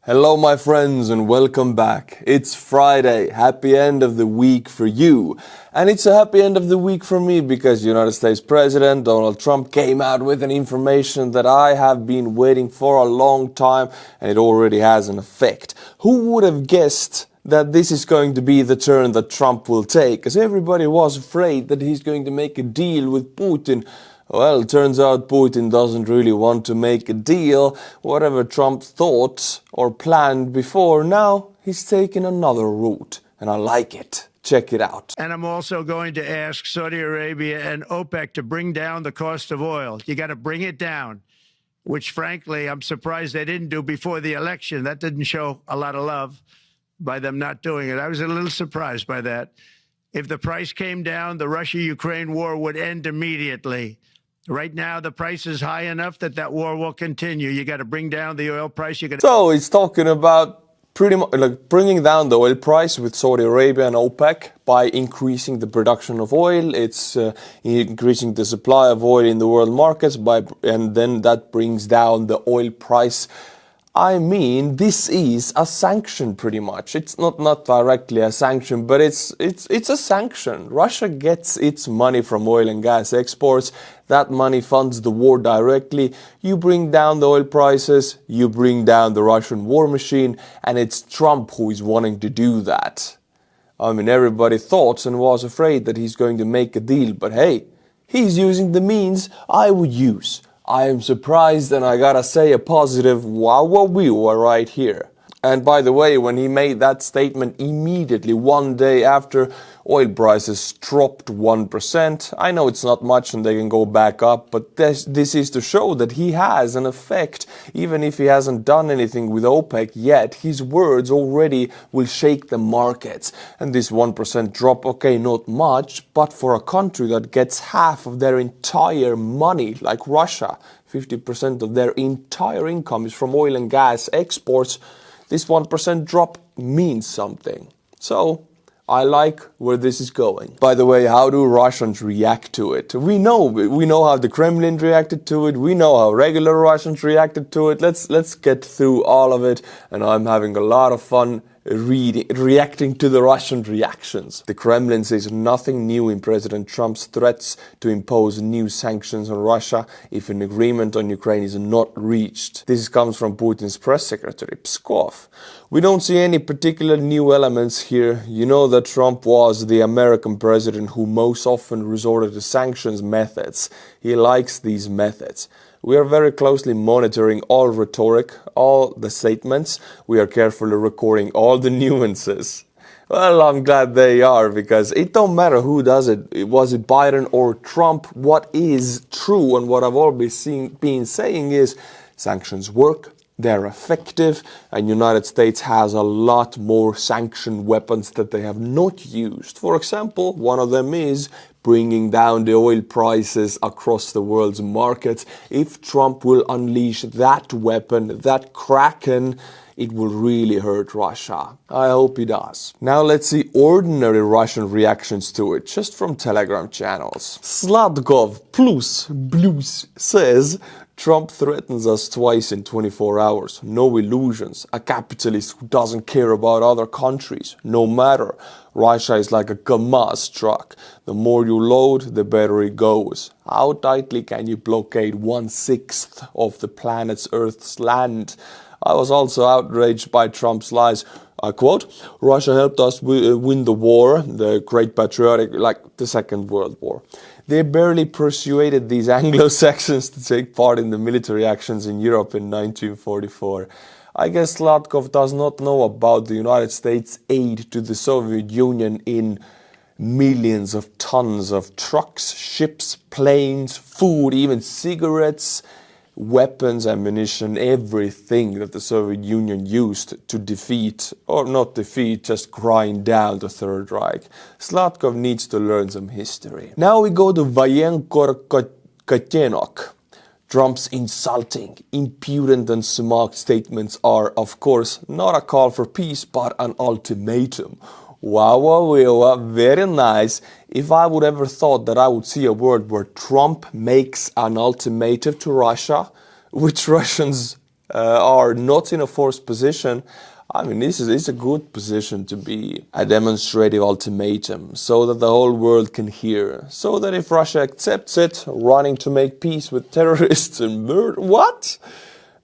Hello my friends and welcome back. It's Friday, happy end of the week for you. And it's a happy end of the week for me because United States President Donald Trump came out with an information that I have been waiting for a long time and it already has an effect. Who would have guessed that this is going to be the turn that Trump will take? Because everybody was afraid that he's going to make a deal with Putin. Well, it turns out Putin doesn't really want to make a deal. Whatever Trump thought or planned before, now he's taken another route. And I like it. Check it out. And I'm also going to ask Saudi Arabia and OPEC to bring down the cost of oil. You got to bring it down, which frankly, I'm surprised they didn't do before the election. That didn't show a lot of love by them not doing it. I was a little surprised by that. If the price came down, the Russia-Ukraine war would end immediately. Right now, the price is high enough that war will continue. You got to bring down the oil price. So he's talking about pretty much like bringing down the oil price with Saudi Arabia and OPEC by increasing the production of oil. It's increasing the supply of oil in the world markets and then that brings down the oil price. I mean, this is a sanction pretty much. It's not directly a sanction, but it's a sanction. Russia gets its money from oil and gas exports. That money funds the war directly. You bring down the oil prices, you bring down the Russian war machine, and it's Trump who is wanting to do that. I mean, everybody thought and was afraid that he's going to make a deal, but hey, he's using the means I would use. I am surprised and I gotta say a positive wow right here. And by the way, when he made that statement immediately one day after oil prices dropped 1%, I know it's not much and they can go back up, but this is to show that he has an effect. Even if he hasn't done anything with OPEC yet, his words already will shake the markets. And this 1% drop, okay, not much, but for a country that gets half of their entire money, like Russia, 50% of their entire income is from oil and gas exports, this 1% drop means something. So, I like where this is going. By the way, how do Russians react to it? We know how the Kremlin reacted to it. We know how regular Russians reacted to it. Let's get through all of it. And I'm having a lot of fun reacting to the Russian reactions. The Kremlin says nothing new in President Trump's threats to impose new sanctions on Russia if an agreement on Ukraine is not reached. This comes from Putin's press secretary, Pskov. We don't see any particular new elements here. You know that Trump was the American president who most often resorted to sanctions methods. He likes these methods. We are very closely monitoring all rhetoric, all the statements. We are carefully recording all the nuances. Well, I'm glad they are, because it don't matter who does it. Was it Biden or Trump? What is true and what I've always been saying is sanctions work. They're effective, and United States has a lot more sanction weapons that they have not used. For example, one of them is bringing down the oil prices across the world's markets. If Trump will unleash that weapon, that kraken, it will really hurt Russia. I hope he does. Now let's see ordinary Russian reactions to it, just from Telegram channels. Sladkov plus Blues says, Trump threatens us twice in 24 hours. No illusions. A capitalist who doesn't care about other countries. No matter. Russia is like a Kamaz truck. The more you load, the better it goes. How tightly can you blockade 1/6 of the planet's Earth's land? I was also outraged by Trump's lies. I quote, Russia helped us win the war, the Great Patriotic, like the Second World War. They barely persuaded these Anglo-Saxons to take part in the military actions in Europe in 1944. I guess Sladkov does not know about the United States' aid to the Soviet Union in millions of tons of trucks, ships, planes, food, even cigarettes, weapons, ammunition, everything that the Soviet Union used to defeat, or not defeat, just grind down the Third Reich. Sladkov needs to learn some history. Now we go to Vayenkor Katenok. Trump's insulting, impudent and smug statements are, of course, not a call for peace, but an ultimatum. Wow, very nice. If I would ever thought that I would see a word where Trump makes an ultimatum to Russia, which Russians are not in a forced position, I mean, this is a good position to be, a demonstrative ultimatum, so that the whole world can hear. So that if Russia accepts it, running to make peace with terrorists and murder, what?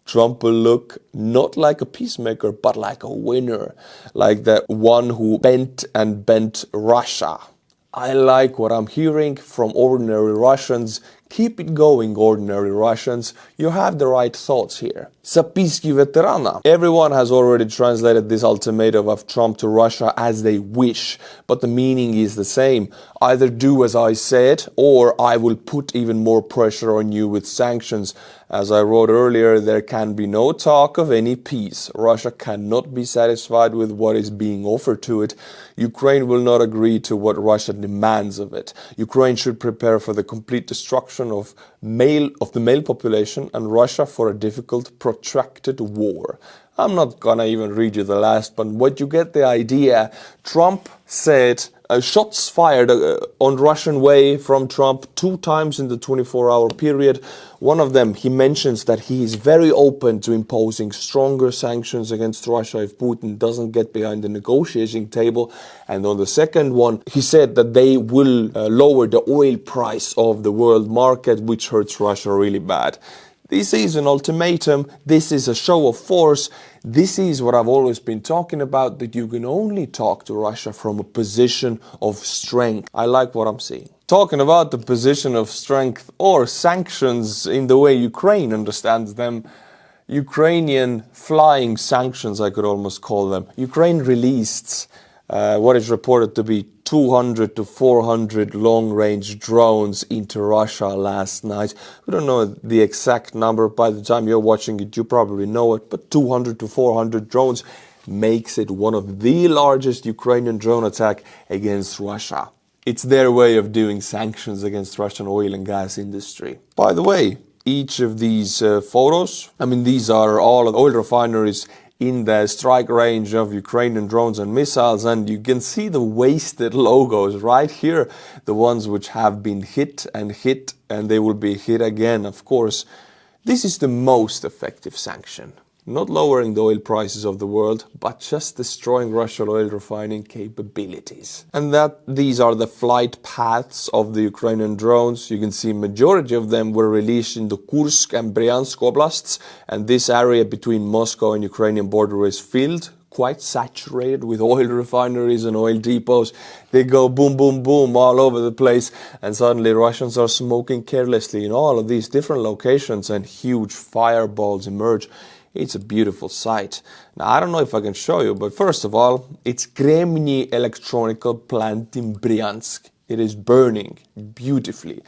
Trump will look not like a peacemaker, but like a winner, like the one who bent and bent Russia. I like what I'm hearing from ordinary Russians. Keep it going, ordinary Russians. You have the right thoughts here. Zapiski veterana. Everyone has already translated this ultimatum of Trump to Russia as they wish, but the meaning is the same. Either do as I said, or I will put even more pressure on you with sanctions. As I wrote earlier, there can be no talk of any peace. Russia cannot be satisfied with what is being offered to it. Ukraine will not agree to what Russia demands of it. Ukraine should prepare for the complete destruction of the male population, and Russia for a difficult, protracted war. I'm not gonna even read you the last, but what you get the idea. Trump said shots fired on Russian way from Trump 2 times in the 24-hour period. One of them, he mentions that he is very open to imposing stronger sanctions against Russia if Putin doesn't get behind the negotiating table. And on the second one, he said that they will lower the oil price of the world market, which hurts Russia really bad. This is an ultimatum. This is a show of force. This is what I've always been talking about, that you can only talk to Russia from a position of strength. I like what I'm seeing. Talking about the position of strength or sanctions in the way Ukraine understands them, Ukrainian flying sanctions, I could almost call them. Ukraine released what is reported to be 200 to 400 long-range drones into Russia last night. We don't know the exact number. By the time you're watching it, you probably know it. But 200 to 400 drones makes it one of the largest Ukrainian drone attack against Russia. It's their way of doing sanctions against Russian oil and gas industry. By the way, each of these photos, I mean, these are all of the oil refineries in the strike range of Ukrainian drones and missiles, and you can see the wasted logos right here, the ones which have been hit, and they will be hit again, of course. This is the most effective sanction. Not lowering the oil prices of the world, but just destroying Russian oil refining capabilities. And these are the flight paths of the Ukrainian drones. You can see majority of them were released in the Kursk and Bryansk oblasts, and this area between Moscow and Ukrainian border is filled, quite saturated with oil refineries and oil depots. They go boom, boom, boom all over the place, and suddenly Russians are smoking carelessly in all of these different locations, and huge fireballs emerge. It's a beautiful sight. Now, I don't know if I can show you, but first of all, it's Gremny electronical plant in Bryansk. It is burning beautifully.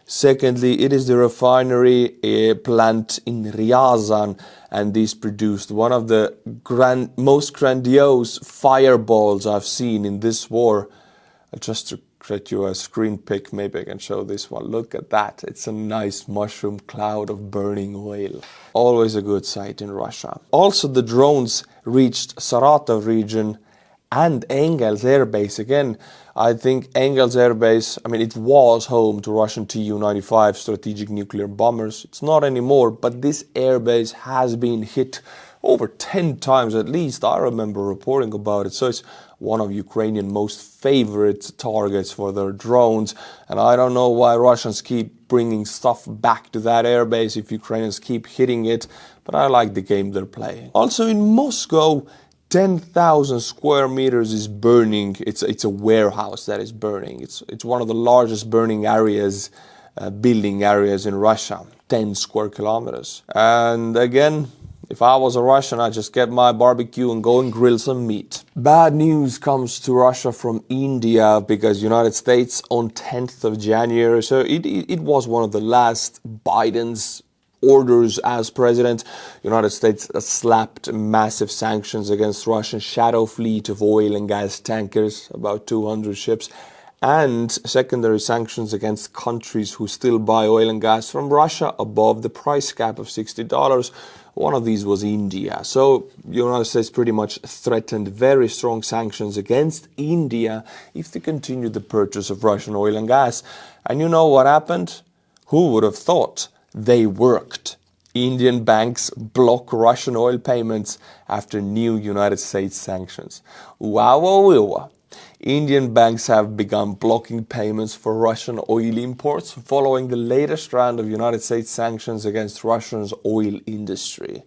Secondly, it is the refinery plant in Ryazan, and this produced one of the most grandiose fireballs I've seen in this war. Just to create you a screen pic, maybe I can show this one. Look at that. It's a nice mushroom cloud of burning oil. Always a good sight in Russia. Also, the drones reached Saratov region and Engels Air Base. Again, I think Engels Air Base, I mean, it was home to Russian Tu-95 strategic nuclear bombers. It's not anymore, but this airbase has been hit over 10 times at least. I remember reporting about it. So it's one of Ukrainian most favorite targets for their drones. And I don't know why Russians keep bringing stuff back to that airbase if Ukrainians keep hitting it. But I like the game they're playing. Also in Moscow, 10,000 square meters is burning. It's a warehouse that is burning. It's one of the largest burning areas, building areas in Russia. 10 square kilometers. And again, if I was a Russian, I'd just get my barbecue and go and grill some meat. Bad news comes to Russia from India, because United States on 10th of January, so it was one of the last Biden's orders as president. United States slapped massive sanctions against Russian shadow fleet of oil and gas tankers, about 200 ships, and secondary sanctions against countries who still buy oil and gas from Russia above the price cap of $60. One of these was India. So the United States pretty much threatened very strong sanctions against India if they continued the purchase of Russian oil and gas. And you know what happened? Who would have thought? They worked. Indian banks block Russian oil payments after new United States sanctions. Wow, wow, wow. Indian banks have begun blocking payments for Russian oil imports following the latest round of United States sanctions against Russia's oil industry.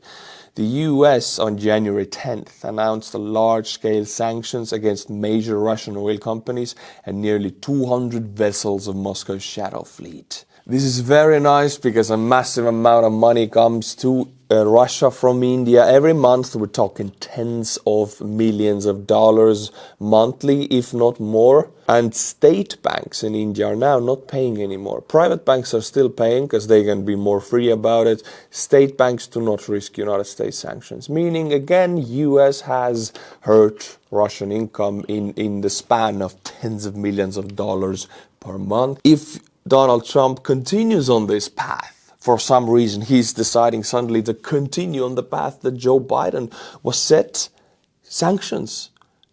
The US on January 10th announced large-scale sanctions against major Russian oil companies and nearly 200 vessels of Moscow's shadow fleet. This is very nice because a massive amount of money comes to Russia from India every month. We're talking tens of millions of dollars monthly, if not more. And state banks in India are now not paying anymore. Private banks are still paying because they can be more free about it. State banks do not risk United States sanctions, meaning again US has hurt Russian income in the span of tens of millions of dollars per month. If Donald Trump continues on this path, for some reason he's deciding suddenly to continue on the path that Joe Biden was set, sanctions,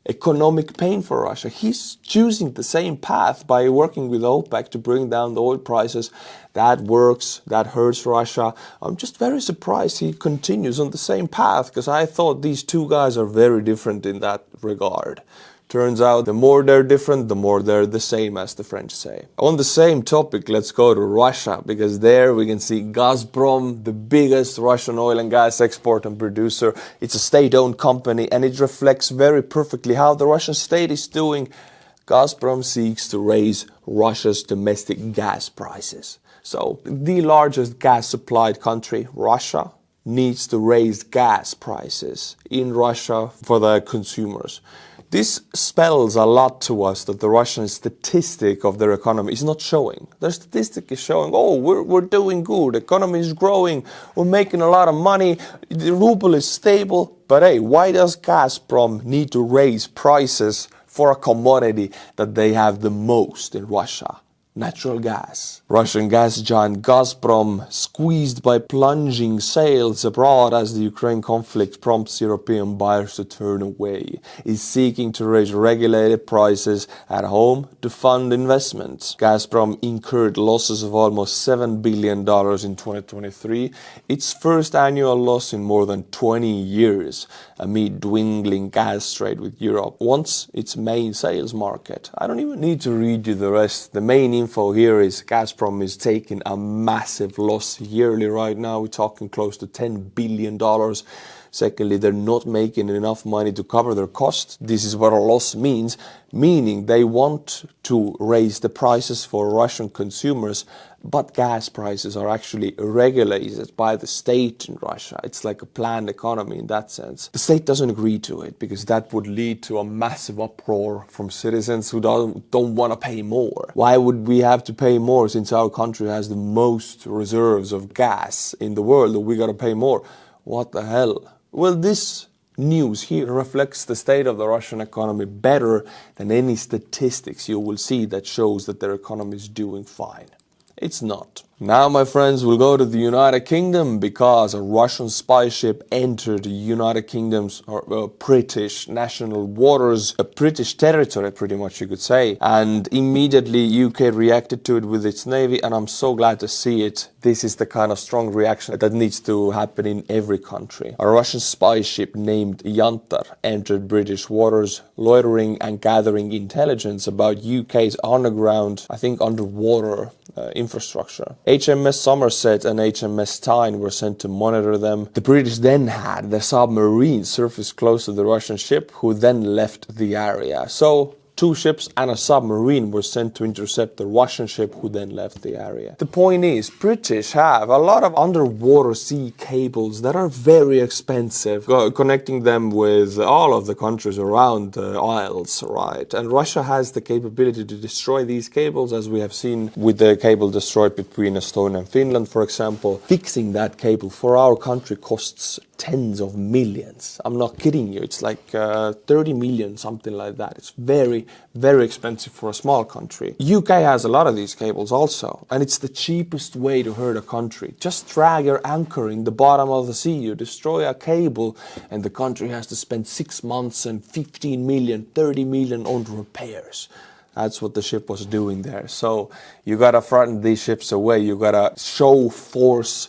economic pain for Russia. He's choosing the same path by working with OPEC to bring down the oil prices. That works, that hurts Russia. I'm just very surprised he continues on the same path because I thought these two guys are very different in that regard. Turns out the more they're different, the more they're the same, as the French say. On the same topic, let's go to Russia, because there we can see Gazprom, the biggest Russian oil and gas exporter and producer. It's a state-owned company, and it reflects very perfectly how the Russian state is doing. Gazprom seeks to raise Russia's domestic gas prices. So, the largest gas-supplied country, Russia, needs to raise gas prices in Russia for the consumers. This spells a lot to us that the Russian statistic of their economy is not showing. Their statistic is showing, oh, we're doing good, economy is growing, we're making a lot of money, the ruble is stable. But hey, why does Gazprom need to raise prices for a commodity that they have the most in Russia? Natural gas. Russian gas giant Gazprom, squeezed by plunging sales abroad as the Ukraine conflict prompts European buyers to turn away, is seeking to raise regulated prices at home to fund investments. Gazprom incurred losses of almost $7 billion in 2023, its first annual loss in more than 20 years, amid dwindling gas trade with Europe, once its main sales market. I don't even need to read you the rest. The main info here is Gazprom is taking a massive loss yearly right now. We're talking close to $10 billion. Secondly, they're not making enough money to cover their costs. This is what a loss means, meaning they want to raise the prices for Russian consumers, but gas prices are actually regulated by the state in Russia. It's like a planned economy in that sense. The state doesn't agree to it because that would lead to a massive uproar from citizens who don't want to pay more. Why would we have to pay more since our country has the most reserves of gas in the world? We got to pay more. What the hell? Well, this news here reflects the state of the Russian economy better than any statistics you will see that shows that their economy is doing fine. It's not. Now, my friends, we'll go to the United Kingdom because a Russian spy ship entered the United Kingdom's British national waters, a British territory, pretty much you could say. And immediately UK reacted to it with its navy, and I'm so glad to see it. This is the kind of strong reaction that needs to happen in every country. A Russian spy ship named Yantar entered British waters, loitering and gathering intelligence about UK's underground, underwater infrastructure. HMS Somerset and HMS Tyne were sent to monitor them. The British then had the submarine surface close to the Russian ship, who then left the area. So, 2 ships and a submarine were sent to intercept the Russian ship, who then left the area. The point is, British have a lot of underwater sea cables that are very expensive, connecting them with all of the countries around the Isles, right? And Russia has the capability to destroy these cables, as we have seen with the cable destroyed between Estonia and Finland, for example. Fixing that cable for our country costs tens of millions. I'm not kidding you. It's like 30 million, something like that. It's very, very expensive for a small country. UK has a lot of these cables also, and it's the cheapest way to hurt a country. Just drag your anchor in the bottom of the sea, you destroy a cable, and the country has to spend 6 months and 15 million, 30 million on repairs. That's what the ship was doing there. So you gotta frighten these ships away. You gotta show force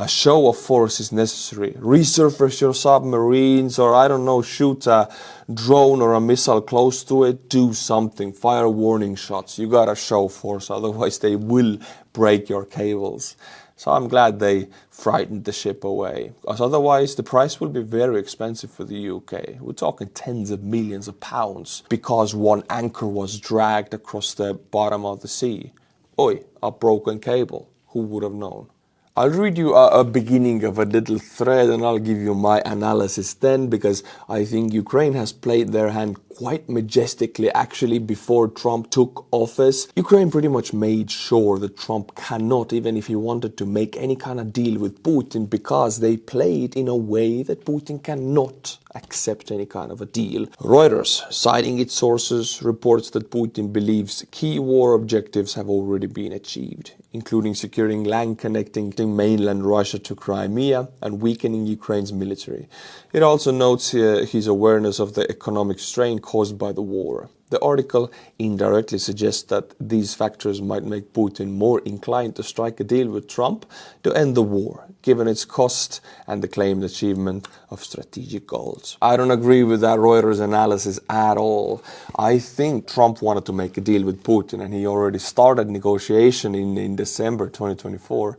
a show of force is necessary. Resurface your submarines, or I don't know, shoot a drone or a missile close to it. Do something. Fire warning shots. You gotta show force, otherwise they will break your cables. So I'm glad they frightened the ship away, because otherwise the price will be very expensive for the UK. We're talking tens of millions of pounds because one anchor was dragged across the bottom of the sea. Oi, a broken cable. Who would have known? I'll read you a beginning of a little thread and I'll give you my analysis then, because I think Ukraine has played their hand quite majestically actually before Trump took office. Ukraine pretty much made sure that Trump cannot, even if he wanted to, make any kind of deal with Putin, because they played in a way that Putin cannot accept any kind of a deal. Reuters, citing its sources, reports that Putin believes key war objectives have already been achieved, including securing land connecting mainland Russia to Crimea and weakening Ukraine's military. It also notes his awareness of the economic strain caused by the war. The article indirectly suggests that these factors might make Putin more inclined to strike a deal with Trump to end the war, given its cost and the claimed achievement of strategic goals. I don't agree with that Reuters analysis at all. I think Trump wanted to make a deal with Putin, and he already started negotiation in December 2024.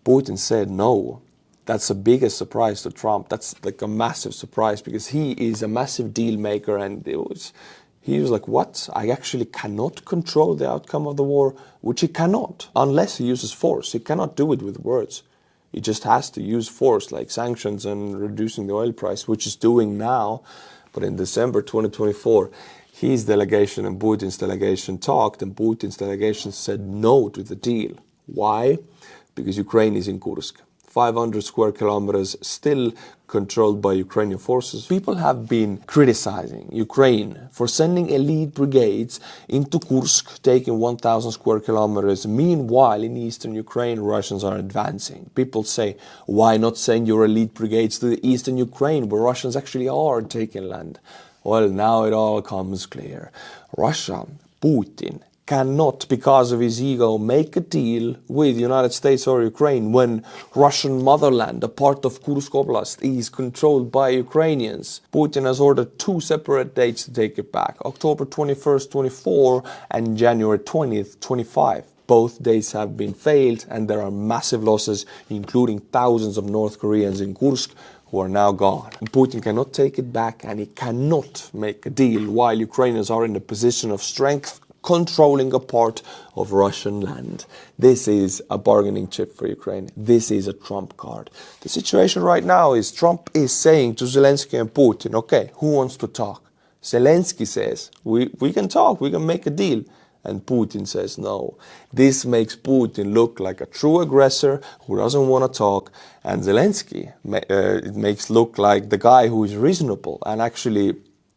Putin said no. That's the biggest surprise to Trump. That's like a massive surprise, because he is a massive deal maker, and he was like, what? I actually cannot control the outcome of the war, which he cannot, unless he uses force. He cannot do it with words. He just has to use force, like sanctions and reducing the oil price, which he's doing now. But in December 2024, his delegation and Putin's delegation talked, and Putin's delegation said no to the deal. Why? Because Ukraine is in Kursk. 500 square kilometers still controlled by Ukrainian forces. People have been criticizing Ukraine for sending elite brigades into Kursk, taking 1,000 square kilometers. Meanwhile, in eastern Ukraine, Russians are advancing. People say, why not send your elite brigades to the eastern Ukraine, where Russians actually are taking land? Well, now it all comes clear. Russia, Putin, cannot, because of his ego, make a deal with the United States or Ukraine when Russian motherland, a part of Kursk Oblast, is controlled by Ukrainians. Putin has ordered two separate dates to take it back, October 21st, 24 and January 20th, 25. Both dates have been failed, and there are massive losses, including thousands of North Koreans in Kursk who are now gone. Putin cannot take it back, and he cannot make a deal while Ukrainians are in a position of strength, controlling a part of Russian land. This is a bargaining chip for Ukraine. This is a trump card. The situation right now is Trump is saying to Zelensky and Putin, okay, who wants to talk? Zelensky says, we can talk, we can make a deal. And Putin says no. This makes Putin look like a true aggressor who doesn't want to talk. And Zelensky it makes look like the guy who is reasonable and actually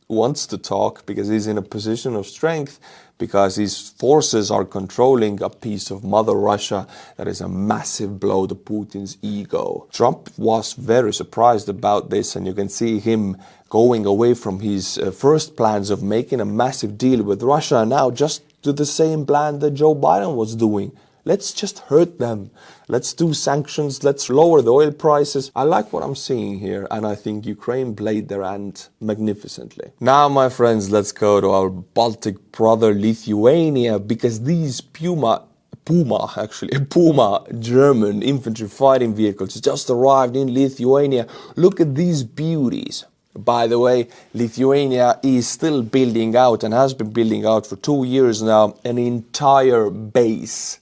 wants to talk, because he's in a position of strength, because his forces are controlling a piece of Mother Russia that is a massive blow to Putin's ego. Trump was very surprised about this, and you can see him going away from his first plans of making a massive deal with Russia, and now just to the same plan that Joe Biden was doing. Let's just hurt them. Let's do sanctions. Let's lower the oil prices. I like what I'm seeing here, and I think Ukraine played their hand magnificently. Now, my friends, let's go to our Baltic brother Lithuania, because these Puma German infantry fighting vehicles just arrived in Lithuania. Look at these beauties. By the way, Lithuania is still building out, and has been building out for 2 years now, an entire base,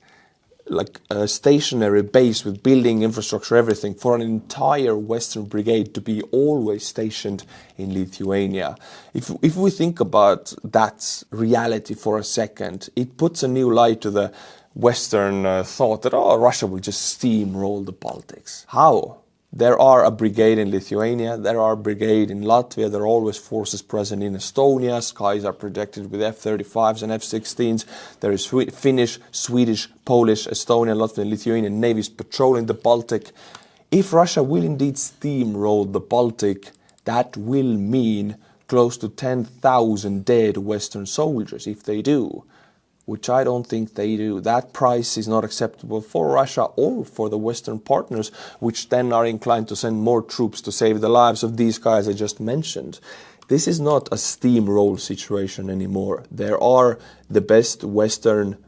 like a stationary base with building infrastructure, everything, for an entire Western Brigade to be always stationed in Lithuania. If we think about that reality for a second, it puts a new light to the Western thought that, oh, Russia will just steamroll the Baltics. How? There are a brigade in Lithuania, there are a brigade in Latvia, there are always forces present in Estonia, skies are protected with F-35s and F-16s, there is Finnish, Swedish, Polish, Estonian, Latvian, Lithuanian navies patrolling the Baltic. If Russia will indeed steamroll the Baltic, that will mean close to 10,000 dead Western soldiers if they do. which I don't think they do. That price is not acceptable for Russia or for the Western partners, which then are inclined to send more troops to save the lives of these guys I just mentioned. This is not a steamroll situation anymore. There are the best Western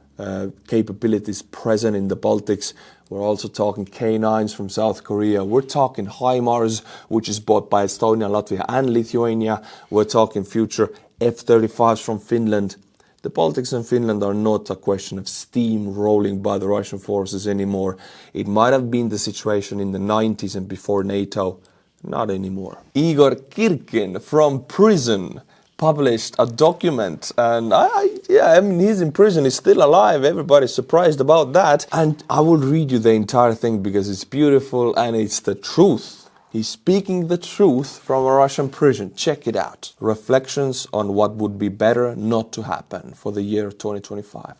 capabilities present in the Baltics. We're also talking K9s from South Korea. We're talking HIMARS, which is bought by Estonia, Latvia and Lithuania. We're talking future F-35s from Finland. The Baltics and Finland are not a question of steamrolling by the Russian forces anymore. It might have been the situation in the 90s and before NATO. Not anymore. Igor Girkin from prison published a document, and I mean, he's in prison, he's still alive, everybody's surprised about that. And I will read you the entire thing because it's beautiful and it's the truth. He's speaking the truth from a Russian prison. Check it out. Reflections on what would be better not to happen for the year 2025.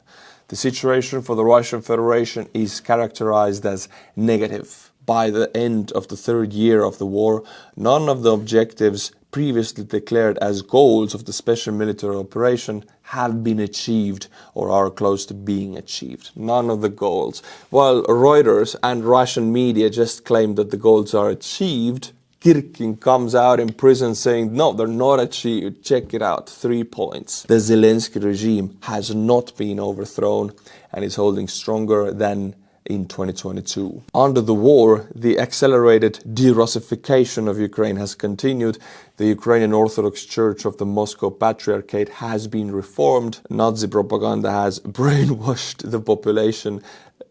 The situation for the Russian Federation is characterized as negative. By the end of the third year of the war, none of the objectives previously declared as goals of the special military operation have been achieved or are close to being achieved. None of the goals. While Reuters and Russian media just claim that the goals are achieved, Girkin comes out in prison saying, no, they're not achieved. Check it out. 3 points. The Zelensky regime has not been overthrown and is holding stronger than in 2022. Under the war, the accelerated de-Russification of Ukraine has continued. The Ukrainian Orthodox Church of the Moscow Patriarchate has been reformed. Nazi propaganda has brainwashed the population,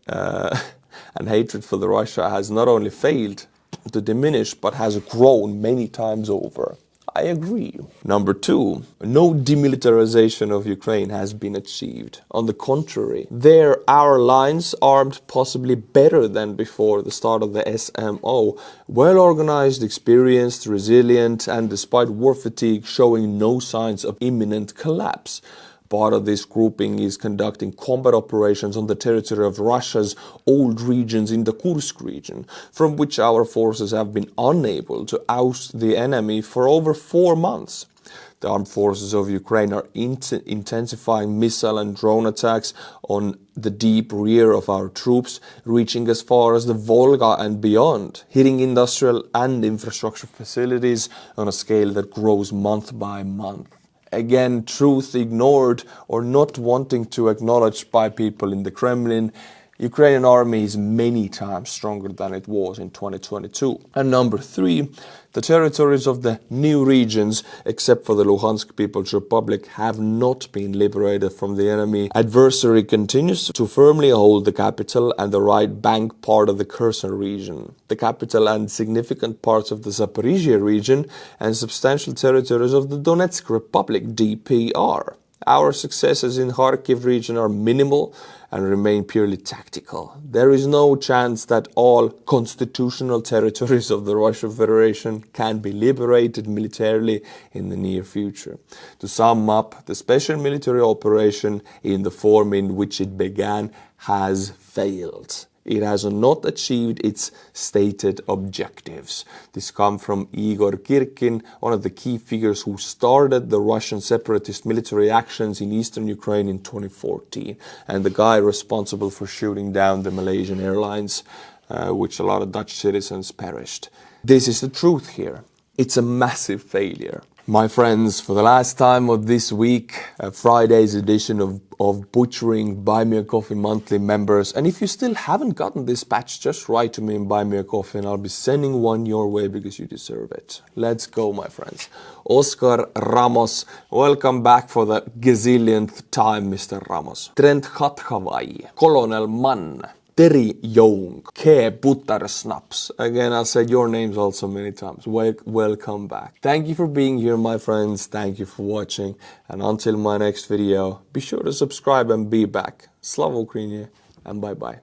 and hatred for the Russia has not only failed to diminish, but has grown many times over. I agree. Number 2, no demilitarization of Ukraine has been achieved. On the contrary, there our lines armed possibly better than before the start of the SMO, well organized, experienced, resilient, and despite war fatigue showing no signs of imminent collapse. Part of this grouping is conducting combat operations on the territory of Russia's old regions in the Kursk region, from which our forces have been unable to oust the enemy for over 4 months. The armed forces of Ukraine are intensifying missile and drone attacks on the deep rear of our troops, reaching as far as the Volga and beyond, hitting industrial and infrastructure facilities on a scale that grows month by month. Again, truth ignored or not wanting to acknowledge by people in the Kremlin. Ukrainian army is many times stronger than it was in 2022. And number 3, the territories of the new regions, except for the Luhansk People's Republic, have not been liberated from the enemy. Adversary continues to firmly hold the capital and the right bank part of the Kherson region, the capital and significant parts of the Zaporizhia region, and substantial territories of the Donetsk Republic, DPR. Our successes in Kharkiv region are minimal and remain purely tactical. There is no chance that all constitutional territories of the Russian Federation can be liberated militarily in the near future. To sum up, the special military operation in the form in which it began has failed. It has not achieved its stated objectives. This comes from Igor Girkin, one of the key figures who started the Russian separatist military actions in eastern Ukraine in 2014, and the guy responsible for shooting down the Malaysian Airlines, which a lot of Dutch citizens perished. This is the truth here. It's a massive failure. My friends, for the last time of this week, Friday's edition of Butchering Buy Me a Coffee monthly members. And if you still haven't gotten this patch, just write to me and buy me a coffee and I'll be sending one your way because you deserve it. Let's go, my friends. Oscar Ramos, welcome back for the gazillionth time, Mr. Ramos. Trent Khathavai, Colonel Mann, Terry Young, K. Butter Snaps. Again, I'll say your names also many times. Welcome back. Thank you for being here, my friends. Thank you for watching. And until my next video, be sure to subscribe and be back. Slava Ukraini, and bye-bye.